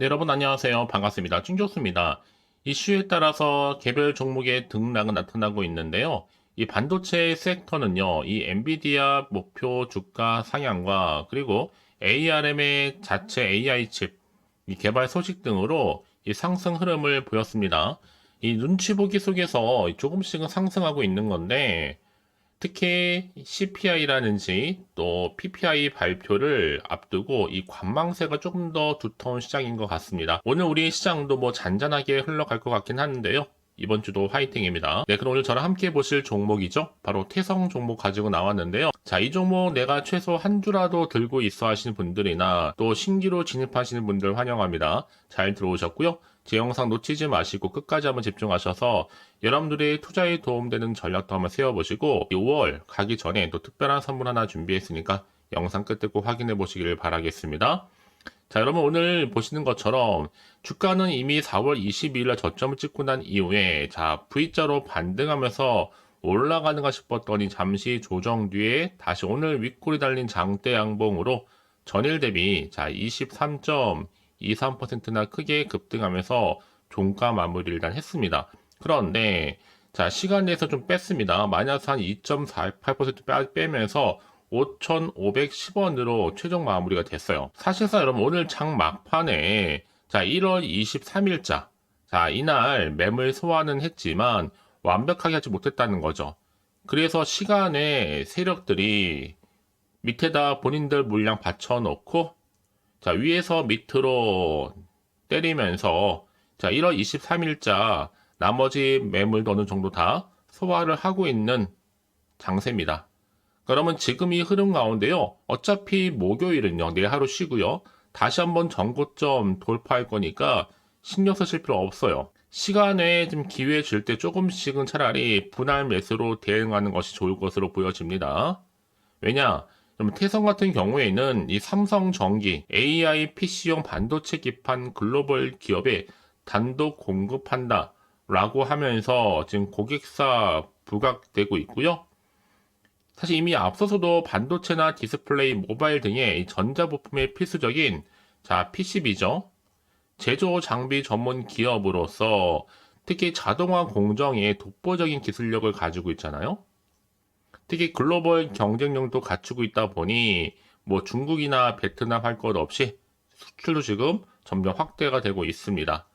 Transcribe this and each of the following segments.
네, 여러분 안녕하세요. 반갑습니다. 찐교수입니다. 이슈에 따라서 개별 종목의 등락은 나타나고 있는데요. 이 반도체 섹터는요, 이 엔비디아 목표 주가 상향과 그리고 ARM의 자체 AI 칩 이 개발 소식 등으로 이 상승 흐름을 보였습니다. 이 눈치 보기 속에서 조금씩은 상승하고 있는 건데, 특히 CPI라든지 또 PPI 발표를 앞두고 이 관망세가 조금 더 두터운 시장인 것 같습니다. 오늘 우리 시장도 뭐 잔잔하게 흘러갈 것 같긴 하는데요. 이번 주도 화이팅입니다. 네, 그럼 오늘 저랑 함께 보실 종목이죠. 바로 태성 종목 가지고 나왔는데요. 자, 이 종목 내가 최소 한 주라도 들고 있어 하시는 분들이나 또 신규로 진입하시는 분들 환영합니다. 잘 들어오셨고요. 제 영상 놓치지 마시고 끝까지 한번 집중하셔서 여러분들의 투자에 도움되는 전략도 한번 세워보시고 5월 가기 전에 또 특별한 선물 하나 준비했으니까 영상 끝에 꼭 확인해 보시길 바라겠습니다. 자, 여러분 오늘 보시는 것처럼 주가는 이미 4월 22일날 저점을 찍고 난 이후에 자, V자로 반등하면서 올라가는가 싶었더니 잠시 조정 뒤에 다시 오늘 윗골이 달린 장대 양봉으로 전일 대비 자, 23.23%나 크게 급등하면서 종가 마무리를 일단 했습니다. 그런데 자, 시간 내에서 좀 뺐습니다. 마이너스 한 2.48% 빼면서 5,510원으로 최종 마무리가 됐어요. 사실상 여러분 오늘 장 막판에 자 1월 23일자 자 이날 매물 소화는 했지만 완벽하게 하지 못했다는 거죠. 그래서 시간에 세력들이 밑에다 본인들 물량 받쳐놓고 자 위에서 밑으로 때리면서 자 1월 23일자 나머지 매물도 어느 정도 다 소화를 하고 있는 장세입니다. 그러면 지금 이 흐름 가운데요. 어차피 목요일은요. 내일 하루 쉬고요. 다시 한번 전고점 돌파할 거니까 신경 쓰실 필요 없어요. 시간에 좀 기회 줄 때 조금씩은 차라리 분할 매수로 대응하는 것이 좋을 것으로 보여집니다. 왜냐? 그럼 태성 같은 경우에는 이 삼성전기, AI PC용 반도체 기판 글로벌 기업에 단독 공급한다 라고 하면서 지금 고객사 부각되고 있고요. 사실 이미 앞서서도 반도체나 디스플레이, 모바일 등의 전자부품의 필수적인 자, PCB죠. 제조 장비 전문 기업으로서 특히 자동화 공정에 독보적인 기술력을 가지고 있잖아요. 특히 글로벌 경쟁력도 갖추고 있다 보니 뭐 중국이나 베트남 할 것 없이 수출도 지금 점점 확대가 되고 있습니다.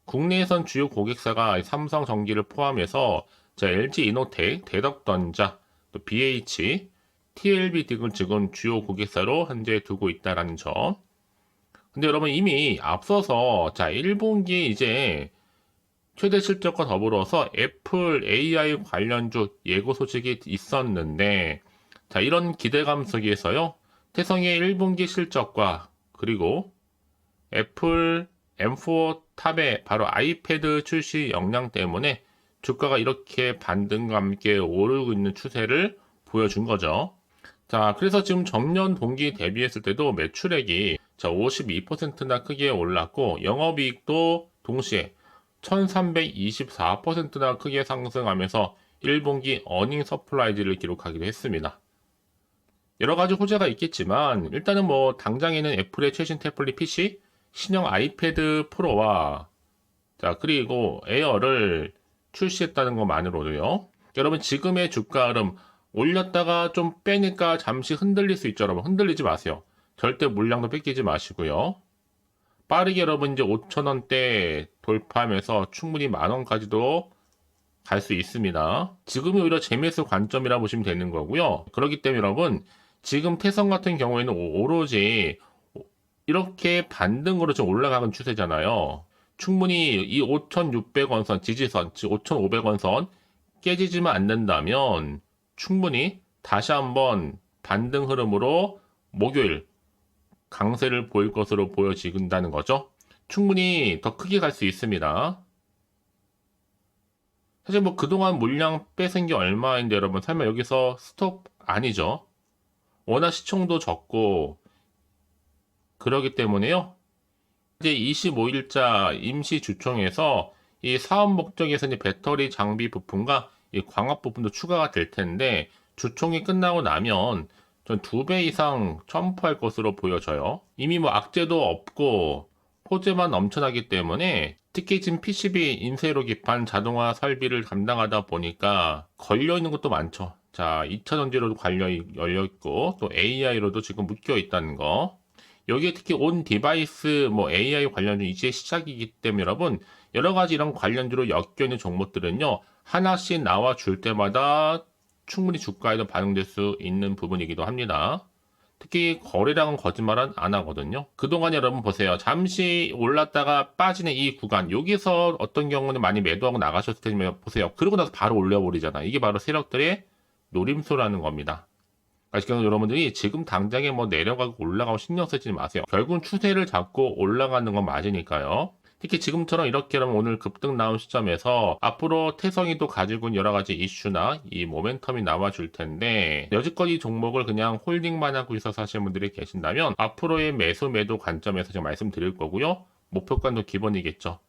국내에선 주요 고객사가 삼성전기를 포함해서 자, LG이노텍, 대덕전자, 또 BH, TLB 등을 지금 주요 고객사로 현재 두고 있다라는 점. 근데 여러분 이미 앞서서 자, 1분기 이제 최대 실적과 더불어서 애플 AI 관련주 예고 소식이 있었는데 자, 이런 기대감 속에서요. 태성의 1분기 실적과 그리고 애플 M4 탑의 바로 아이패드 출시 역량 때문에 주가가 이렇게 반등과 함께 오르고 있는 추세를 보여준 거죠. 자, 그래서 지금 전년 동기 대비했을 때도 매출액이 자, 52%나 크게 올랐고 영업이익도 동시에 1324%나 크게 상승하면서 1분기 어닝 서프라이즈를 기록하기도 했습니다. 여러 가지 호재가 있겠지만 일단은 뭐 당장에는 애플의 최신 태블릿 PC, 신형 아이패드 프로와 자 그리고 에어를 출시했다는 것만으로도요. 여러분 지금의 주가 흐름 올렸다가 좀 빼니까 잠시 흔들릴 수 있죠. 여러분 흔들리지 마세요. 절대 물량도 뺏기지 마시고요. 빠르게 여러분 이제 5,000원대 돌파하면서 충분히 만원까지도 갈 수 있습니다. 지금이 오히려 재매수 관점이라 보시면 되는 거고요. 그렇기 때문에 여러분 지금 태성 같은 경우에는 오로지 이렇게 반등으로 좀 올라가는 추세잖아요. 충분히 이 5,600원 선, 지지선, 즉 5,500원 선 깨지지만 않는다면 충분히 다시 한번 반등 흐름으로 목요일 강세를 보일 것으로 보여진다는 거죠. 충분히 더 크게 갈 수 있습니다. 사실 뭐 그동안 물량 뺏은 게 얼마인데 여러분 설마 여기서 스톱 아니죠. 워낙 시총도 적고 그러기 때문에요. 이제 25일자 임시 주총에서 이 사업 목적에서 이제 배터리 장비 부품과 이 광학 부품도 추가가 될 텐데 주총이 끝나고 나면 전 2배 이상 첨부할 것으로 보여져요. 이미 뭐 악재도 없고 호재만 넘쳐나기 때문에 특히 지금 PCB 인쇄로 기판 자동화 설비를 담당하다 보니까 걸려있는 것도 많죠. 자, 2차전지로도 열려있고 또 AI로도 지금 묶여있다는 거. 여기에 특히 온 디바이스 뭐 AI 관련주 이제 시작이기 때문에 여러분 여러가지 이런 관련주로 엮여있는 종목들은요 하나씩 나와줄 때마다 충분히 주가에도 반영될 수 있는 부분이기도 합니다. 특히 거래량은 거짓말은 안 하거든요. 그동안 여러분 보세요. 잠시 올랐다가 빠지는 이 구간, 여기서 어떤 경우는 많이 매도하고 나가셨을 텐데 보세요. 그러고 나서 바로 올려버리잖아요. 이게 바로 세력들의 노림수라는 겁니다. 그러니까 여러분들이 지금 당장에 뭐 내려가고 올라가고 신경 쓰지 마세요. 결국은 추세를 잡고 올라가는 건 맞으니까요. 특히 지금처럼 이렇게 하면 오늘 급등 나온 시점에서 앞으로 태성이 또 가지고 있는 여러 가지 이슈나 이 모멘텀이 나와줄 텐데 여지껏 이 종목을 그냥 홀딩만 하고 있어서 하시는 분들이 계신다면 앞으로의 매수 매도 관점에서 제가 말씀드릴 거고요. 목표가도 기본이겠죠.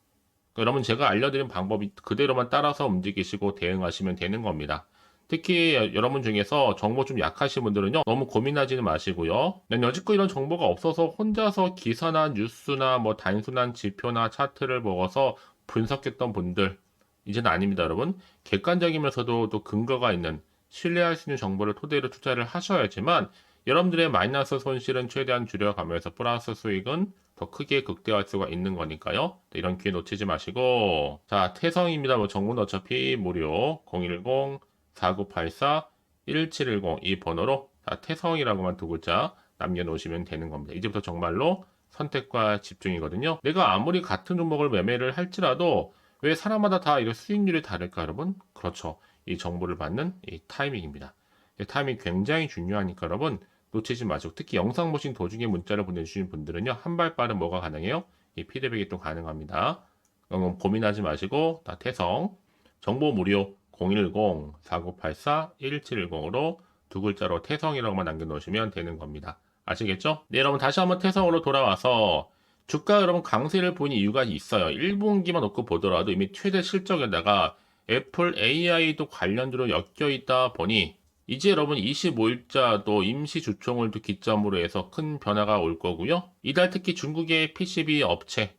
여러분 제가 알려드린 방법이 그대로만 따라서 움직이시고 대응하시면 되는 겁니다. 특히 여러분 중에서 정보 좀 약하신 분들은요 너무 고민하지는 마시고요. 난 여지껏 이런 정보가 없어서 혼자서 기사나 뉴스나 뭐 단순한 지표나 차트를 먹어서 분석했던 분들 이제는 아닙니다. 여러분 객관적이면서도 또 근거가 있는 신뢰할 수 있는 정보를 토대로 투자를 하셔야지만 여러분들의 마이너스 손실은 최대한 줄여가면서 플러스 수익은 더 크게 극대화할 수가 있는 거니까요. 이런 기회 놓치지 마시고 자 태성입니다. 뭐 정보는 어차피 무료 010 4984-1710 이 번호로 태성이라고만 두 글자 남겨놓으시면 되는 겁니다. 이제부터 정말로 선택과 집중이거든요. 내가 아무리 같은 종목을 매매를 할지라도 왜 사람마다 다 이런 수익률이 다를까 여러분? 그렇죠. 이 정보를 받는 이 타이밍입니다. 이 타이밍이 굉장히 중요하니까 여러분 놓치지 마시고 특히 영상 보신 도중에 문자를 보내주신 분들은요 한 발 빠른 뭐가 가능해요? 이 피드백이 또 가능합니다. 고민하지 마시고 다 태성 정보 무료 010-4984-1710으로 두 글자로 태성이라고만 남겨놓으시면 되는 겁니다. 아시겠죠? 네, 여러분 다시 한번 태성으로 돌아와서 주가 여러분 강세를 본 이유가 있어요. 1분기만 놓고 보더라도 이미 최대 실적에다가 애플 AI도 관련주로 엮여 있다 보니 이제 여러분 25일자도 임시 주총을 기점으로 해서 큰 변화가 올 거고요. 이달 특히 중국의 PCB 업체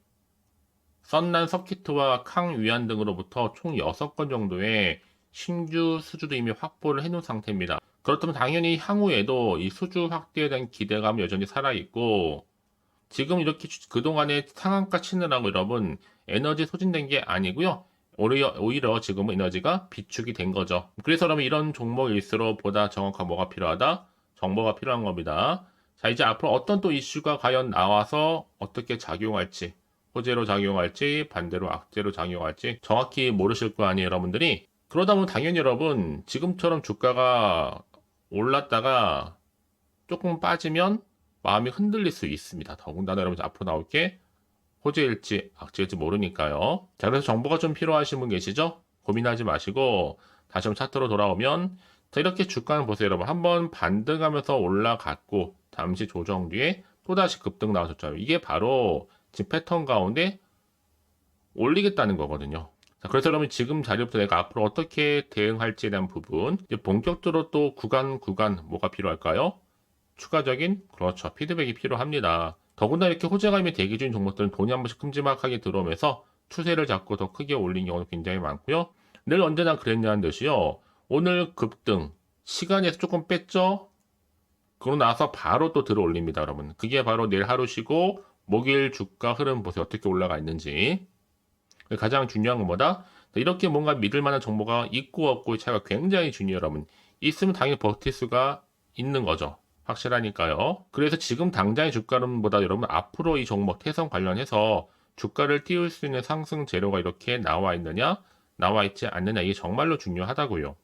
썬난 서키트와 캉위안 등으로부터 총 6건 정도의 신규 수주도 이미 확보를 해놓은 상태입니다. 그렇다면 당연히 향후에도 이 수주 확대에 대한 기대감은 여전히 살아있고 지금 이렇게 그동안에 상한가 치느라고 여러분 에너지 소진된 게 아니고요. 오히려 지금은 에너지가 비축이 된 거죠. 그래서 여러분 이런 종목일수록 보다 정확한 뭐가 필요하다? 정보가 필요한 겁니다. 자 이제 앞으로 어떤 또 이슈가 과연 나와서 어떻게 작용할지 호재로 작용할지 반대로 악재로 작용할지 정확히 모르실 거 아니에요 여러분들이. 그러다 보면 당연히 여러분 지금처럼 주가가 올랐다가 조금 빠지면 마음이 흔들릴 수 있습니다. 더군다나 여러분 앞으로 나올 게 호재일지 악재일지 모르니까요. 자 그래서 정보가 좀 필요하신 분 계시죠? 고민하지 마시고 다시 한번 차트로 돌아오면 자 이렇게 주가는 보세요 여러분 한번 반등하면서 올라갔고 잠시 조정 뒤에 또다시 급등 나왔었죠. 이게 바로 지금 패턴 가운데 올리겠다는 거거든요. 자, 그래서 여러분 지금 자리부터 내가 앞으로 어떻게 대응할지에 대한 부분 이제 본격적으로 또 구간 뭐가 필요할까요? 추가적인 그렇죠 피드백이 필요합니다. 더군다나 이렇게 호재가 이미 대기 중인 종목들은 돈이 한 번씩 큼지막하게 들어오면서 추세를 잡고 더 크게 올린 경우도 굉장히 많고요. 늘 언제나 그랬냐는 듯이요. 오늘 급등 시간에서 조금 뺐죠? 그러고 나서 바로 또 들어 올립니다 여러분. 그게 바로 내일 하루 쉬고 목요일 주가 흐름 보세요. 어떻게 올라가 있는지. 가장 중요한 건 뭐다? 이렇게 뭔가 믿을 만한 정보가 있고 없고의 차이가 굉장히 중요해요, 여러분. 있으면 당연히 버틸 수가 있는 거죠. 확실하니까요. 그래서 지금 당장의 주가론보다 여러분 앞으로 이 종목 태성 관련해서 주가를 띄울 수 있는 상승 재료가 이렇게 나와 있느냐, 나와 있지 않느냐 이게 정말로 중요하다고요.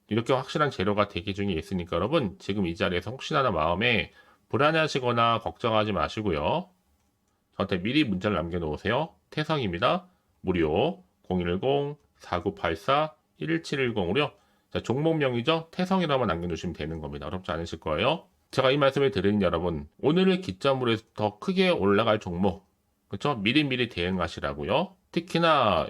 이렇게 확실한 재료가 대기 중에 있으니까 여러분 지금 이 자리에서 혹시나 마음에 불안해하시거나 걱정하지 마시고요. 저한테 미리 문자를 남겨놓으세요. 태성입니다. 무료 010-4984-1710으로요. 자, 종목명이죠. 태성이라고 남겨주시면 되는 겁니다. 어렵지 않으실 거예요. 제가 이 말씀을 드리는 여러분 오늘을 기점으로 해서 더 크게 올라갈 종목 그렇죠? 미리미리 대응하시라고요. 특히나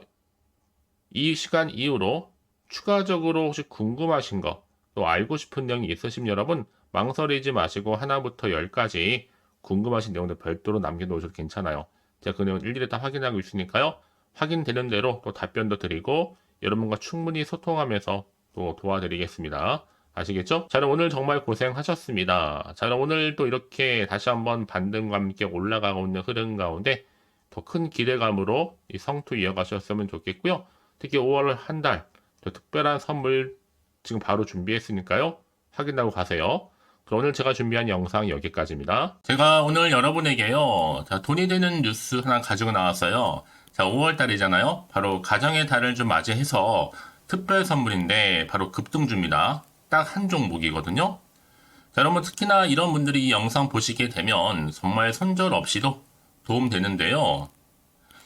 이 시간 이후로 추가적으로 혹시 궁금하신 거 또 알고 싶은 내용이 있으시면 여러분 망설이지 마시고 하나부터 10까지 궁금하신 내용들 별도로 남겨놓으셔도 괜찮아요. 제가 그 내용 일일이 다 확인하고 있으니까요. 확인되는 대로 또 답변도 드리고 여러분과 충분히 소통하면서 또 도와드리겠습니다. 아시겠죠? 자, 그럼 오늘 정말 고생하셨습니다. 자, 그럼 오늘 또 이렇게 다시 한번 반등과 함께 올라가고 있는 흐름 가운데 더 큰 기대감으로 이 성투 이어가셨으면 좋겠고요. 특히 5월 한 달, 또 특별한 선물 지금 바로 준비했으니까요. 확인하고 가세요. 그럼 오늘 제가 준비한 영상 여기까지입니다. 제가 오늘 여러분에게요. 자, 돈이 되는 뉴스 하나 가지고 나왔어요. 자, 5월 달이잖아요. 바로 가정의 달을 좀 맞이해서 특별 선물인데 바로 급등주입니다. 딱 한 종목이거든요. 자, 여러분 특히나 이런 분들이 이 영상 보시게 되면 정말 손절 없이도 도움되는데요.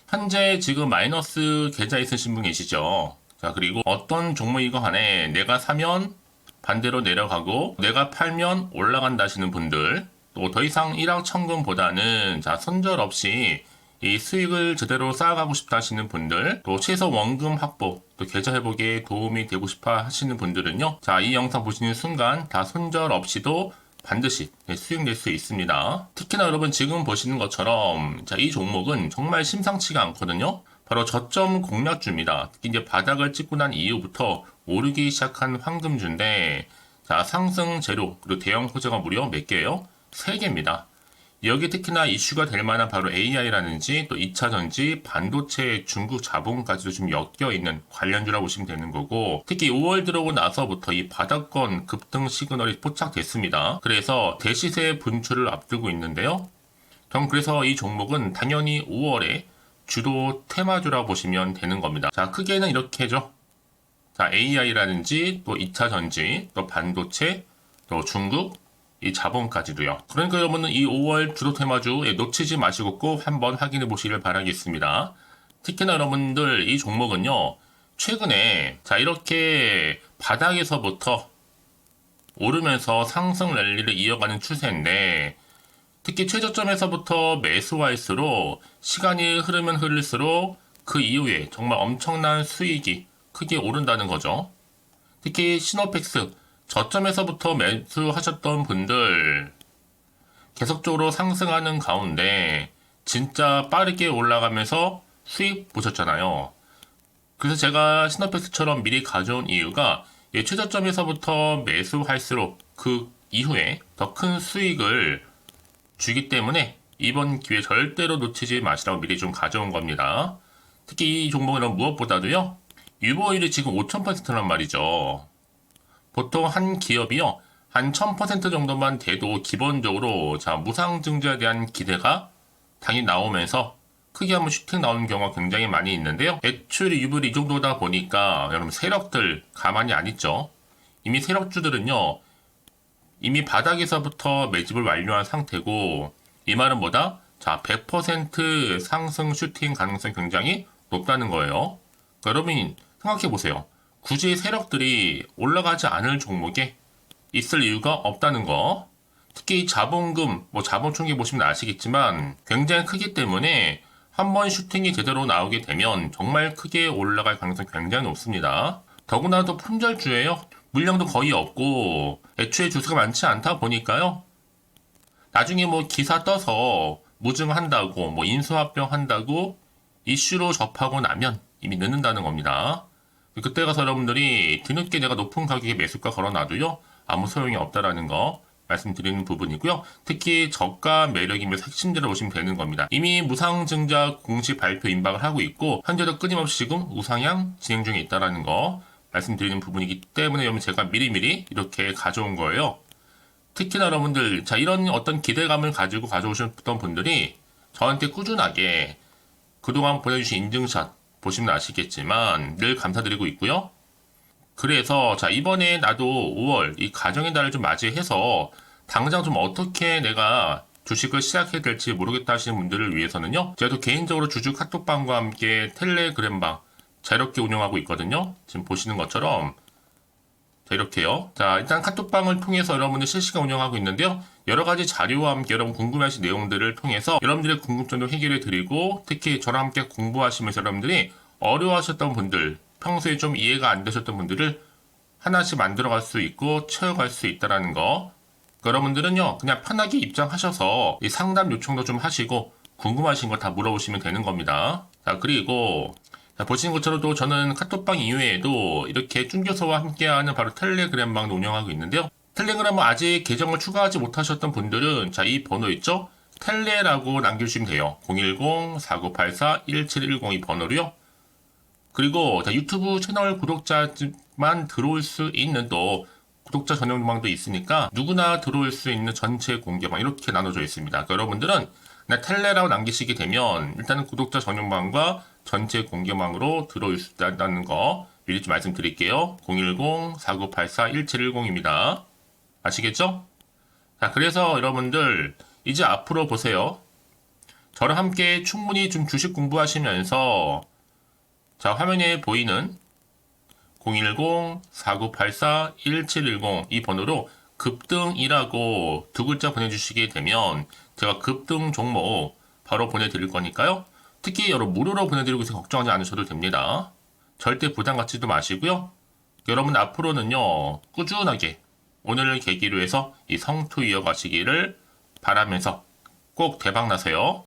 현재 지금 마이너스 계좌 있으신 분 계시죠? 자, 그리고 어떤 종목이건 간에 내가 사면 반대로 내려가고 내가 팔면 올라간다 하시는 분들, 또 더 이상 일확천금보다는 자, 손절 없이 이 수익을 제대로 쌓아가고 싶다 하시는 분들, 또 최소 원금 확보, 또 계좌 회복에 도움이 되고 싶어 하시는 분들은요. 자, 이 영상 보시는 순간 다 손절 없이도 반드시 수익 낼 수 있습니다. 특히나 여러분 지금 보시는 것처럼 자, 이 종목은 정말 심상치가 않거든요. 바로 저점 공략주입니다. 특히 이제 바닥을 찍고 난 이후부터 오르기 시작한 황금주인데 자, 상승 재료 그리고 대형 호재가 무려 몇 개예요? 3개입니다. 여기 특히나 이슈가 될 만한 바로 AI라든지 또 2차전지, 반도체, 중국 자본까지도 좀 엮여있는 관련주라고 보시면 되는 거고, 특히 5월 들어오고 나서부터 이 바닥권 급등 시그널이 포착됐습니다. 그래서 대시세 분출을 앞두고 있는데요. 전 그래서 이 종목은 당연히 5월에 주도 테마주라고 보시면 되는 겁니다. 자, 크게는 이렇게죠. 자, AI라든지 또 2차전지, 또 반도체, 또 중국, 이 자본까지도요. 그러니까 여러분은 이 5월 주도 테마주 놓치지 마시고 꼭 한번 확인해 보시길 바라겠습니다. 특히나 여러분들 이 종목은요. 최근에 자, 이렇게 바닥에서부터 오르면서 상승 랠리를 이어가는 추세인데 특히 최저점에서부터 매수할수록 시간이 흐르면 흐를수록 그 이후에 정말 엄청난 수익이 크게 오른다는 거죠. 특히 시노펙스 저점에서부터 매수하셨던 분들 계속적으로 상승하는 가운데 진짜 빠르게 올라가면서 수익 보셨잖아요. 그래서 제가 시노펙스처럼 미리 가져온 이유가 최저점에서부터 매수할수록 그 이후에 더 큰 수익을 주기 때문에 이번 기회 절대로 놓치지 마시라고 미리 좀 가져온 겁니다. 특히 이 종목은 무엇보다도요. 유보율이 지금 5000%란 말이죠. 보통 한 기업이요, 한 1000% 정도만 돼도 기본적으로 자, 무상증자에 대한 기대가 당연히 나오면서 크게 한번 슈팅 나오는 경우가 굉장히 많이 있는데요. 매출이 유불이 이 정도다 보니까 여러분 세력들 가만히 안 있죠. 이미 세력주들은요, 이미 바닥에서부터 매집을 완료한 상태고 이 말은 뭐다? 자, 100% 상승 슈팅 가능성이 굉장히 높다는 거예요. 그러니까 여러분 생각해 보세요. 굳이 세력들이 올라가지 않을 종목에 있을 이유가 없다는 거. 특히 자본금, 자본 총계 보시면 아시겠지만 굉장히 크기 때문에 한번 슈팅이 제대로 나오게 되면 정말 크게 올라갈 가능성이 굉장히 높습니다. 더구나도 품절주예요. 물량도 거의 없고 애초에 주수가 많지 않다 보니까요. 나중에 기사 떠서 무증한다고 인수합병 한다고 이슈로 접하고 나면 이미 늦는다는 겁니다. 그때 가서 여러분들이 뒤늦게 내가 높은 가격에 매수가 걸어놔도요. 아무 소용이 없다라는 거 말씀드리는 부분이고요. 특히 저가 매력이면서 핵심들을 보시면 되는 겁니다. 이미 무상증자 공식 발표 임박을 하고 있고 현재도 끊임없이 지금 우상향 진행 중에 있다라는 거 말씀드리는 부분이기 때문에 여러분 제가 미리미리 이렇게 가져온 거예요. 특히나 여러분들 자, 이런 어떤 기대감을 가지고 가져오셨던 분들이 저한테 꾸준하게 그동안 보내주신 인증샷 보시면 아시겠지만 늘 감사드리고 있고요. 그래서 자, 이번에 나도 5월 이 가정의 달을 좀 맞이해서 당장 좀 어떻게 내가 주식을 시작해야 될지 모르겠다 하시는 분들을 위해서는요. 제가 또 개인적으로 주주 카톡방과 함께 텔레그램방 자유롭게 운영하고 있거든요. 지금 보시는 것처럼 자, 이렇게요. 자, 일단 카톡방을 통해서 여러분들 실시간 운영하고 있는데요. 여러 가지 자료와 함께 여러분 궁금해하신 내용들을 통해서 여러분들의 궁금증도 해결해 드리고 특히 저랑 함께 공부하시면서 여러분들이 어려워하셨던 분들, 평소에 좀 이해가 안 되셨던 분들을 하나씩 만들어갈 수 있고 채워갈 수 있다는 거. 여러분들은요, 그냥 편하게 입장하셔서 이 상담 요청도 좀 하시고 궁금하신 거 다 물어보시면 되는 겁니다. 자, 그리고 자, 보시는 것처럼 또 저는 카톡방 이외에도 이렇게 쭝교서와 함께하는 바로 텔레그램방도 운영하고 있는데요. 텔레그램은 아직 계정을 추가하지 못하셨던 분들은 자, 이 번호 있죠? 텔레라고 남겨주시면 돼요. 010-4984-1710 이 번호로요. 그리고 자, 유튜브 채널 구독자만 들어올 수 있는 또 구독자 전용방도 있으니까 누구나 들어올 수 있는 전체 공개방 이렇게 나눠져 있습니다. 그러니까 여러분들은 그냥 텔레라고 남기시게 되면 일단은 구독자 전용방과 전체 공개방으로 들어올 수 있다는 거 미리 좀 말씀드릴게요. 010-4984-1710입니다. 아시겠죠? 자, 그래서 여러분들 이제 앞으로 보세요. 저랑 함께 충분히 좀 주식 공부하시면서 자, 화면에 보이는 010-4984-1710 이 번호로 급등이라고 두 글자 보내주시게 되면 제가 급등 종목 바로 보내드릴 거니까요. 특히 여러분 무료로 보내드리고 있어서 걱정하지 않으셔도 됩니다. 절대 부담 갖지도 마시고요. 여러분 앞으로는요. 꾸준하게 오늘을 계기로 해서 이 성투 이어가시기를 바라면서 꼭 대박 나세요.